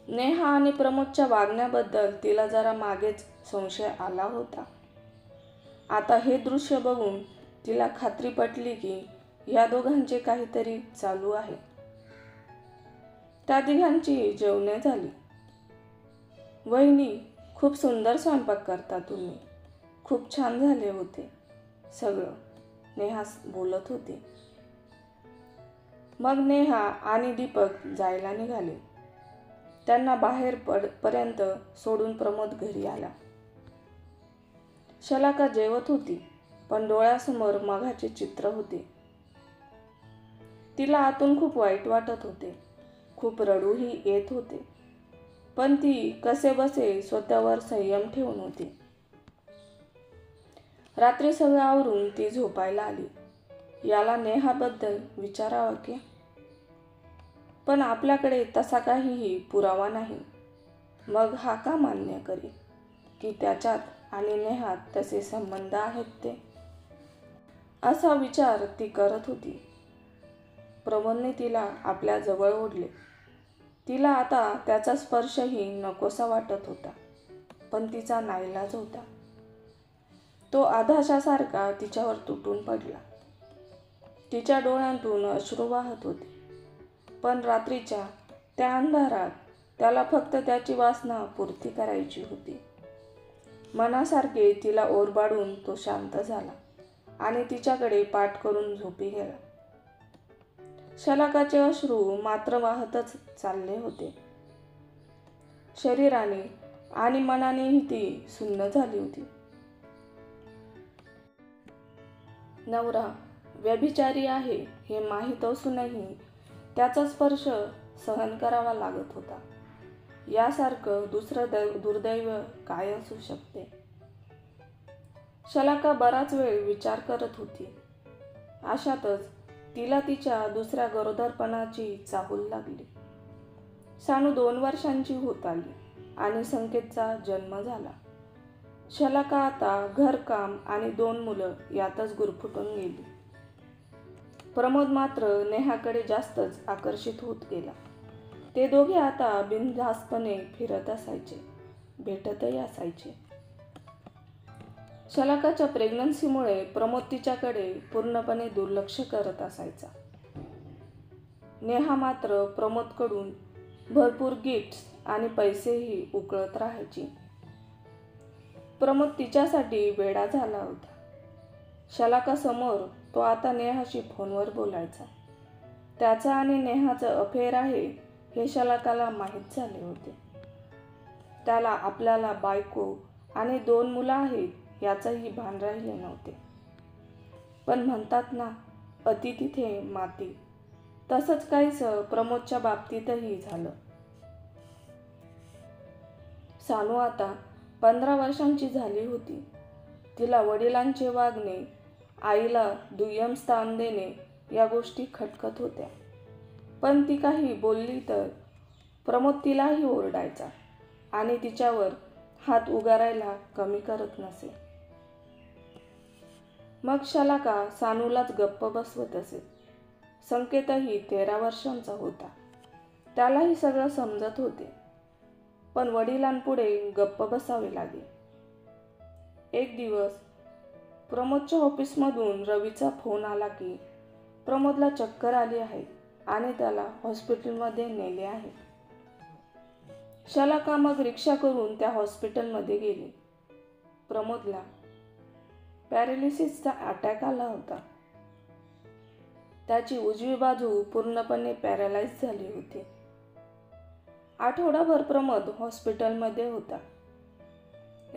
नेहा आणि प्रमोदच्या वागण्याबद्दल तिला जरा मागेच संशय आला होता. आता हे दृश्य बघून तिला खात्री पटली की या दोघांचे काहीतरी चालू आहे. त्या तिघांची जेवणे झाली. वहिनी, खूप सुंदर स्वयंपाक करता तुम्ही. खूप छान झाले होते सगळं, नेहा बोलत होती. मग नेहा आणि दीपक जायला निघाले. त्यांना बाहेर पर्यंत सोडून प्रमोद घरी आला. शलाका जेवत होती, पण डोळ्यासमोर मघाचे चित्र होते. तिला आतून खूप वाईट वाटत होते. खूप रडूही येत होते. पण ती कसेबसे स्वतःवर संयम ठेवून होती. रात्री सगळं आवरून ती झोपायला आली. याला नेहाबद्दल विचारावं की, पण आपल्याकडे तसा काहीही पुरावा नाही. मग हा का मान्य करी की त्याच्यात आणि नेहात तसे संबंध आहेत ते? असा विचार ती करत होती. प्रमोदने तिला आपल्या जवळ ओढले. तिला आता त्याचा स्पर्शही नकोसा वाटत होता, पण तिचा नाईलाज होता. तो आधाशासारखा तिच्यावर तुटून पडला. तिच्या डोळ्यांतून अश्रू वाहत होते. पण रात्रीच्या त्या अंधारात त्याला फक्त त्याची वासना पूर्ती करायची होती. मनासारखे तिला ओरबाडून तो शांत झाला आणि तिच्याकडे पाठ करून झोपी गेला. शलाकाचे अश्रू मात्र वाहतच चालले होते. शरीराने आणि मनानेही ती सुन्न झाली होती. नवरा व्यभिचारी आहे हे माहीत असूनही त्याचा स्पर्श सहन करावा लागत होता. यासारखं दुसरं दुर्दैव काय असू शकते? शलाका बराच वेळ विचार करत होती. अशातच तिला तिच्या दुसऱ्या गरोदरपणाची चाहूल लागली. सानू 2 वर्षांची होत आली आणि संकेतचा जन्म झाला. शलाका आता घरकाम आणि 2 मुलं यातच गुरफटून गेली. प्रमोद मात्र नेहाकडे जास्तच आकर्षित होत गेला. ते दोघे आता बिनधास्तपणे फिरत असायचे, भेटतही असायचे. शलाकाच्या प्रेग्नन्सीमुळे प्रमोद तिच्याकडे पूर्णपणे दुर्लक्ष करत असायचा. नेहा मात्र प्रमोदकडून भरपूर गिफ्ट्स आणि पैसेही उकळत राहायची. प्रमोद तिच्यासाठी वेडा झाला होता. शलाकासमोर तो आता नेहाशी फोनवर बोलायचा. त्याचा आणि नेहाचं अफेअर आहे हे शलाकाला माहीत झाले होते. त्याला आपल्याला बायको आणि 2 मुलं आहेत याचंही भान राहिले नव्हते. पण म्हणतात ना, अति तिथे माती, तसंच काहीसं प्रमोदच्या बाबतीतही झालं. सानू आता 15 वर्षांची झाली होती. तिला वडिलांचे वागणे, आईला दुय्यम स्थान देणे या गोष्टी खटकत होत्या. पण ती काही बोलली तर प्रमोद तिलाही ओरडायचा आणि तिच्यावर हात उगारायला कमी करत नसे. मग शलाका सानूलाच गप्प बसवत असे. संकेतही 13 वर्षांचा होता. त्यालाही सगळं समजत होते, पण वडिलांपुढे गप्प बसावे लागे. एक दिवस प्रमोदच्या ऑफिसमधून रवीचा फोन आला की प्रमोदला चक्कर आली आहे आणि त्याला हॉस्पिटलमध्ये नेले आहे. शलाका मग रिक्षा करून त्या हॉस्पिटलमध्ये गेली. प्रमोदला पॅरालिसिसचा अटॅक आला होता. त्याची उजवी बाजू पूर्णपणे पॅरालाइज झाली होती. आठवडाभर प्रमोद हॉस्पिटलमध्ये होता.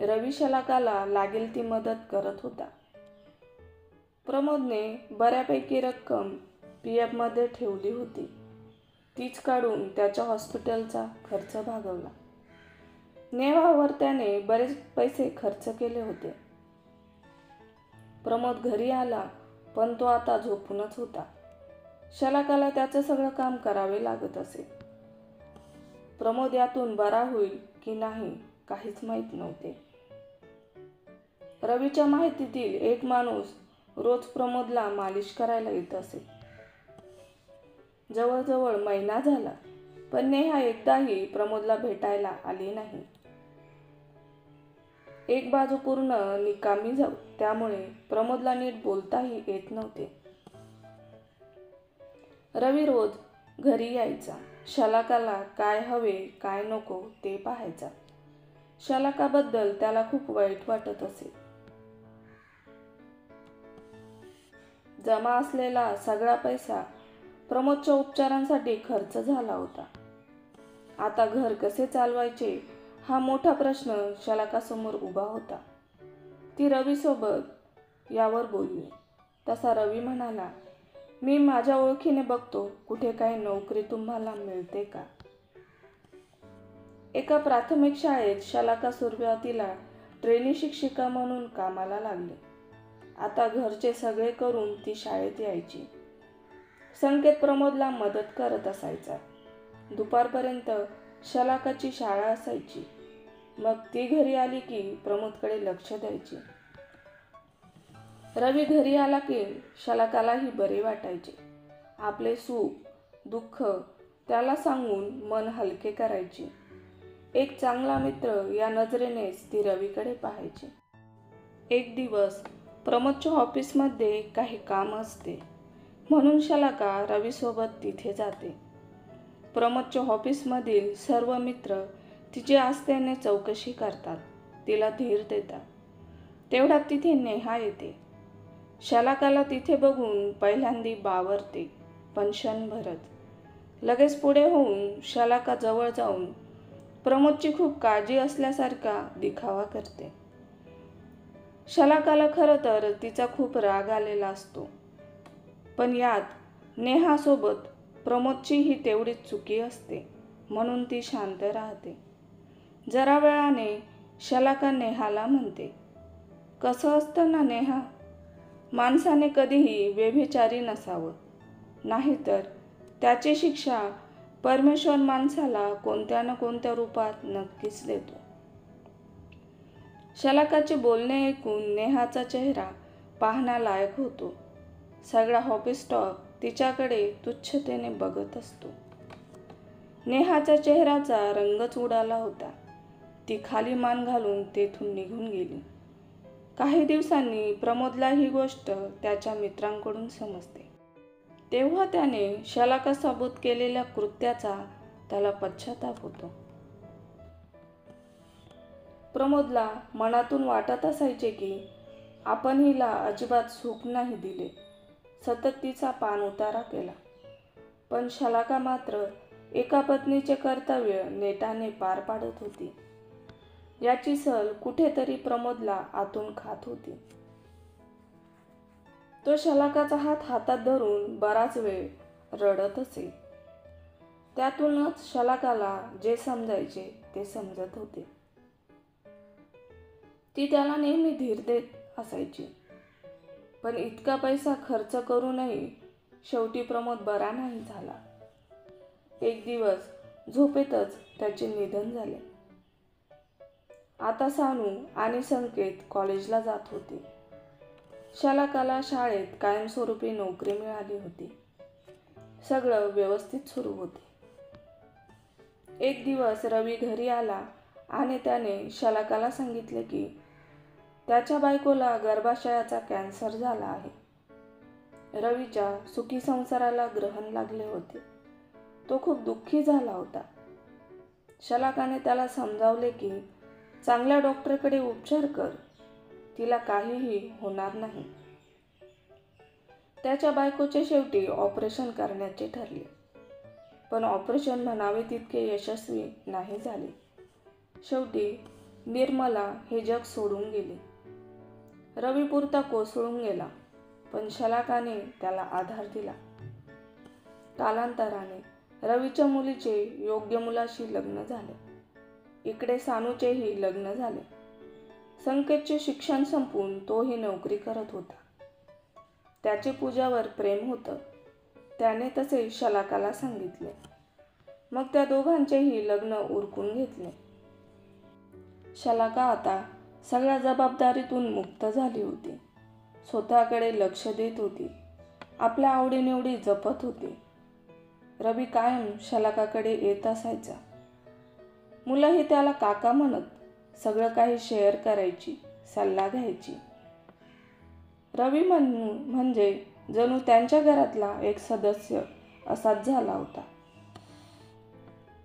रवी शलाकाला लागेल ती मदत करत होता. प्रमोदने बऱ्यापैकी रक्कम PFमध्ये ठेवली होती. तीच काढून त्याच्या हॉस्पिटलचा खर्च भागवला. नेहावर त्याने बरेच पैसे खर्च केले होते. प्रमोद घरी आला, पण तो आता झोपूनच होता. शलाकाला त्याचं सगळं काम करावे लागत असे. प्रमोद यातून बरा होईल की नाही काहीच माहीत नव्हते. रवीच्या माहितीतील एक माणूस रोज प्रमोदला मालिश करायला येत असे. जवळजवळ महिना झाला. पण नेहा एकदाही प्रमोदला भेटायला आली नाही. एक बाजू पूर्ण निकामी त्यामुळे प्रमोदला नीट बोलताही येत नव्हते. रवी रोज घरी यायचा. शलाकाला काय हवे काय नको ते पाहायचा. शलाकाबद्दल त्याला खूप वाईट वाटत असे. जमा असलेला सगळा पैसा प्रमोदच्या उपचारांसाठी खर्च झाला होता. आता घर कसे चालवायचे हा मोठा प्रश्न शलाकासमोर उभा होता. ती रवीसोबत यावर बोलली. तसा रवी म्हणाला, मी माझ्या ओळखीने बघतो कुठे काही नोकरी तुम्हाला मिळते का. एका प्राथमिक शाळेत शलाका सुरुवातीला ट्रेनी शिक्षिका म्हणून कामाला लागली. आता घरचे सगळे करून ती शाळेत यायची. संकेत प्रमोदला मदत करत असायचा. दुपारपर्यंत शलाकाची शाळा असायची. मग ती घरी आली की प्रमोदकडे लक्ष द्यायची. रवी घरी आला की शलाकालाही बरे वाटायचे. आपले सुख दुःख त्याला सांगून मन हलके करायचे. एक चांगला मित्र या नजरेनेच ती रवीकडे पाहायची. एक दिवस प्रमोदच्या ऑफिसमध्ये काही काम असते म्हणून शलाका रवीसोबत तिथे जाते. प्रमोदच्या ऑफिसमधील सर्व मित्र तिची आस्थेने चौकशी करतात, तिला धीर देतात. तेवढ्यात तिथे नेहा येते. शलाकाला तिथे बघून पहिल्यांदी बावरते, पण क्षणभरच लगेच पुढे होऊन शलाका जवळ जाऊन प्रमोदची खूप काळजी असल्यासारखा दिखावा करते. शलाकाला खरं तर तिचा खूप राग आलेला असतो, पण यात नेहासोबत प्रमोदचीही तेवढीच चुकी असते म्हणून ती शांत राहते. जरा वेळाने शलाका नेहाला म्हणते, कसं असतं ना नेहा, माणसाने कधीही व्यभिचारी नसावं, नाहीतर त्याची शिक्षा परमेश्वर माणसाला कोणत्या ना कोणत्या रूपात नक्कीच देतो. शलाकाचे बोलणे ऐकून नेहाचा चेहरा पाहण्यालायक होतो. सगळा ऑफिस स्टाफ तिच्याकडे तुच्छतेने बघत असतो. नेहाच्या चेहऱ्याचा रंगच उडाला होता. ती खाली मान घालून तेथून निघून गेली. काही दिवसांनी प्रमोदला ही गोष्ट त्याच्या मित्रांकडून समजते. तेव्हा त्याने शलाकासोबत केलेल्या कृत्याचा त्याला पश्चाताप होतो. प्रमोदला मनातून वाटत असायचे की आपण हिला अजिबात सुख नाही दिले, सतत तिचा पाणउतारा केला. पण शलाका मात्र एका पत्नीचे कर्तव्य नेटाने पार पाडत होती. याची सल कुठेतरी प्रमोदला आतून खात होती. तो शलाकाचा हात हातात धरून बराच वेळ रडत असे. त्यातूनच शलाकाला जे समजायचे ते समजत होते. ती त्याला नेहमी धीर देत असायची. पण इतका पैसा खर्च करूनही शेवटी प्रमोद बरा नाही झाला. एक दिवस झोपेतच त्याचे निधन झाले. आता सानू आणि संकेत कॉलेजला जात होते. शलाकाला शाळेत कायमस्वरूपी नोकरी मिळाली होती. सगळं व्यवस्थित सुरू होते. एक दिवस रवी घरी आला आणि त्याने शलाकाला सांगितले की त्याच्या बायकोला गर्भाशयाचा कॅन्सर झाला आहे. रवीच्या सुखी संसाराला ग्रहण लागले होते. तो खूप दुःखी झाला होता. शलाकाने त्याला समजावले की चांगल्या डॉक्टरकडे उपचार कर, तिला काहीही होणार नाही. त्याच्या बायकोचे शेवटी ऑपरेशन करण्याचे ठरले. पण ऑपरेशन म्हणावे तितके यशस्वी नाही झाले. शेवटी निर्मला हे जग सोडून गेली. रवी पुरता कोसळून गेला, पण शलाकाने त्याला आधार दिला. कालांतराने रवीच्या मुलीचे योग्य मुलाशी लग्न झाले. इकडे सानूचेही लग्न झाले. संकेतचे शिक्षण संपून तोही नोकरी करत होता. त्याचे पूजावर प्रेम होतं. त्याने तसे शलाकाला सांगितले. मग त्या दोघांचेही लग्न उरकून घेतले. शलाका आता सगळ्या जबाबदारीतून मुक्त झाली होती. स्वतःकडे लक्ष देत होती. आपल्या आवडीनिवडी जपत होती. रवी कायम शलाकाकडे येत असायचा. मुलंही त्याला काका म्हणत सगळं काही शेअर करायची, सल्ला घ्यायची. रवी म्हणजे जणू त्यांच्या घरातला एक सदस्य असाच झाला होता.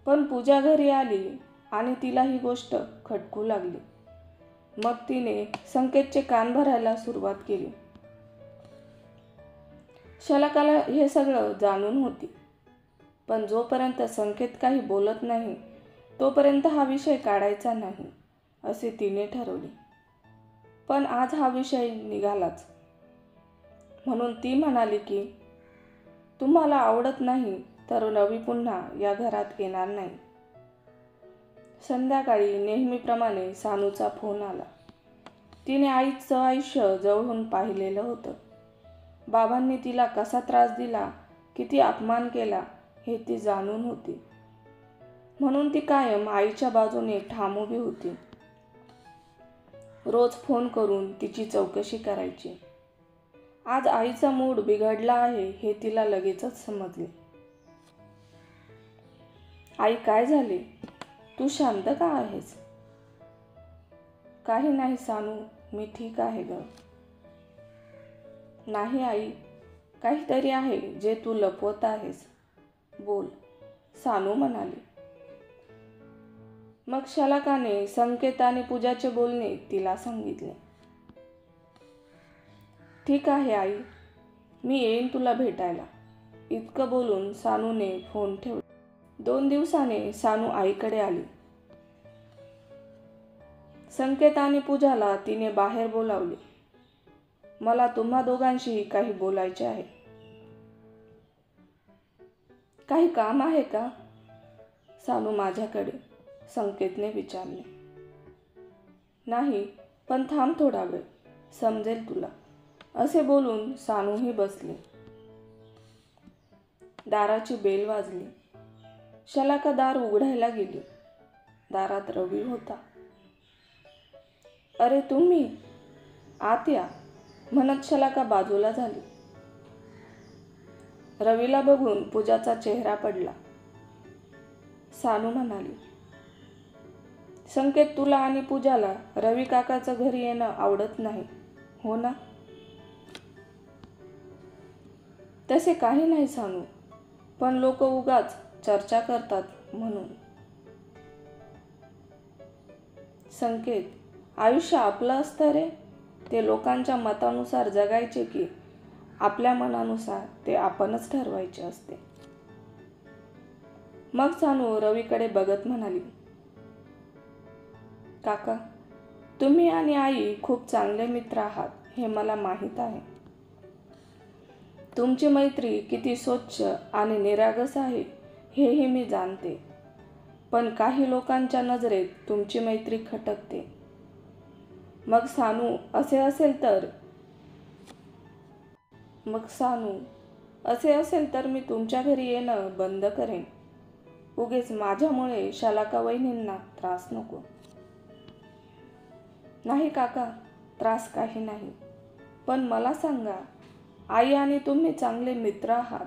पण पूजा घरी आली आणि तिला ही गोष्ट खटकू लागली. मग तिने संकेतचे कान भरायला सुरुवात केली. शलाकाला हे सगळं जाणून होती, पण जोपर्यंत संकेत काही बोलत नाही तोपर्यंत हा विषय काढायचा नाही असे तिने ठरवले. पण आज हा विषय निघालाच. म्हणून ती म्हणाली की तुम्हाला आवडत नाही तर रवी पुन्हा या घरात येणार नाही. संध्याकाळी नेहमीप्रमाणे सानूचा फोन आला. तिने आईचं आयुष्य जवळून पाहिलेलं होतं. बाबांनी तिला कसा त्रास दिला, किती अपमान केला हे ती जाणून होती. म्हणून ती कायम आईच्या बाजूने ठाम उभी होती. रोज फोन करून तिची चौकशी करायची. आज आईचा मूड बिघडला आहे हे तिला लगेचच समजले. आई, काय झाले? तू शांत का आहेस? काही नाही सानू, मी ठीक आहे ग. नाही आई, काहीतरी आहे जे तू लपवत आहेस. बोल, सानू म्हणाली. मग शलाकाने संकेत आणि पूजाचे बोलणे तिला सांगितले. ठीक आहे आई, मी येईन तुला भेटायला. इतकं बोलून सानूने फोन ठेवला. 2 दिवसाने सानू आईकडे आली. संकेत आणि पूजाला तिने बाहेर बोलावले. मला तुम्हा दोघांशी काही बोलायचे आहे. काही काम आहे का? सानू माझ्याकडे, संकेतने विचारले. नाही, पण थांब थोडा वेळ, समजेल तुला, असे बोलून सानूही बसली. दाराची बेल वाजली. शलाका दार उघडायला गेली. दारात रवी होता. अरे तुम्ही, आत या, म्हणत शलाका बाजूला झाली. रवीला बघून पूजाचा चेहरा पडला. सानू म्हणाली, संकेत, तुला आणि पूजाला रवी काकाचं घरी येणं आवडत नाही, हो ना? तसे काही नाही सानू, पण लोक उगाच चर्चा करतात म्हणून. संकेत, आयुष्य आपलं असतं रे. ते लोकांच्या मतानुसार जगायचे की आपल्या मनानुसार ते आपणच ठरवायचे असते. मग सानू रवीकडे बघत म्हणाली, काका, तुम्ही आणि आई खूप चांगले मित्र आहात हे मला माहीत आहे. तुमची मैत्री किती स्वच्छ आणि निरागस आहे हेही मी जाणते. पण काही लोकांच्या नजरेत तुमची मैत्री खटकते. मग सानू असे असेल तर मी तुमच्या घरी येणं बंद करेन. उगीच माझ्यामुळे शलाका वहिनींना त्रास नको. नाही काका, त्रास काही नाही. पण मला सांगा, आई आणि तुम्ही चांगले मित्र आहात,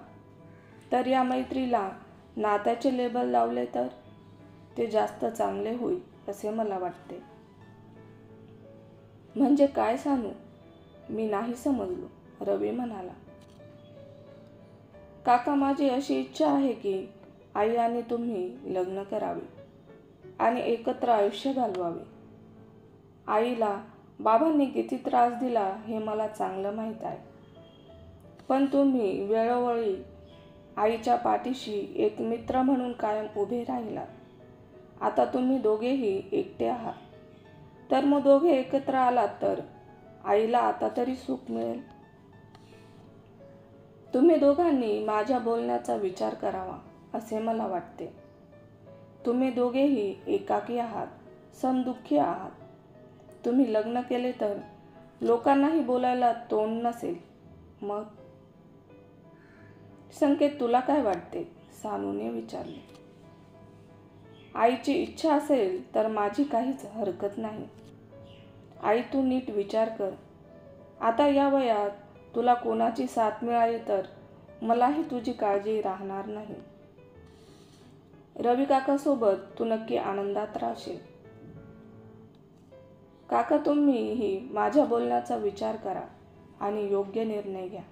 तर या मैत्रीला नात्याचे लेबल लावले तर ते जास्त चांगले होईल असे मला वाटते. म्हणजे काय सानू? मी नाही समजलो, रवी म्हणाला. काका, माझी अशी इच्छा आहे की आई आणि तुम्ही लग्न करावे आणि एकत्र आयुष्य घालवावे. आईला बाबांनी किती त्रास दिला हे मला चांगलं माहीत आहे. पण तुम्ही वेळोवेळी आईच्या पाठीशी एक मित्र म्हणून कायम उभे राहिलात. आता तुम्ही दोघेही एकटे आहात, तर मग दोघे एकत्र आलात तर आईला आता तरी सुख मिळेल. तुम्ही दोघांनी माझ्या बोलण्याचा विचार करावा असे मला वाटते. तुम्ही दोघेही एकाकी आहात, समदुःखी आहात. तुम्ही लग्न केले तर लोकांनाही बोलायला तोंड नसेल. मग संकेत, तुला काय वाटते? सानूने विचारले. आईची इच्छा असेल तर माझी काहीच हरकत नाही. आई, तू नीट विचार कर. आता या वयात तुला कोणाची साथ मिळाली तर मलाही तुझी काळजी राहणार नाही. रवी काकासोबत तू नक्की आनंदात राहशील. काका, तुम्हीही माझ्या बोलण्याचा विचार करा आणि योग्य निर्णय घ्या.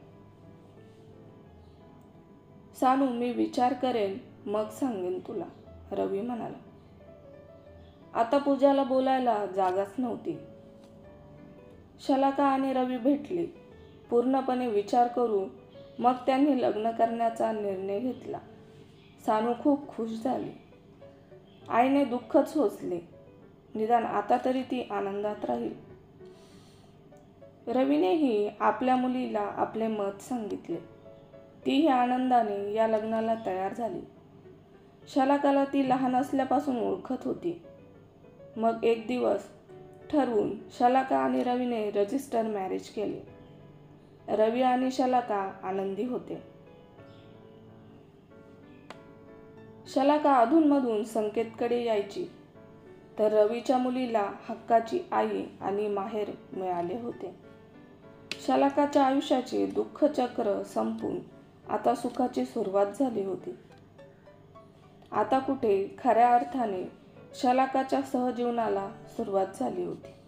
सानू, मी विचार करेन मग सांगेन तुला, रवी म्हणाला. आता पूजाला बोलायला जागाच नव्हती. शलाका आणि रवी भेटले. पूर्णपणे विचार करू मग त्यांनी लग्न करण्याचा निर्णय घेतला. सानू खूप खुश झाली. आईने दुःखच सोसले. निदान आता तरी ती आनंदात राहील. रवीनेही आपल्या मुलीला आपले मत सांगितले. तीही आनंदाने या लग्नाला तयार झाली. शलाकाला ती लहान असल्यापासून ओळखत होती. मग एक दिवस ठरवून शलाका आणि रवीने रजिस्टर मॅरेज केले. रवी आणि शलाका आनंदी होते. शलाका अधूनमधून संकेतकडे यायची, तर रवीच्या मुलीला हक्काची आई आणि माहेर मिळाले होते. शलाकाच्या आयुष्याचे दुःखचक्र संपून आता सुखाची सुरुवात झाली होती. आता कुठे खऱ्या अर्थाने शलाकाच्या सहजीवनाला सुरुवात झाली होती.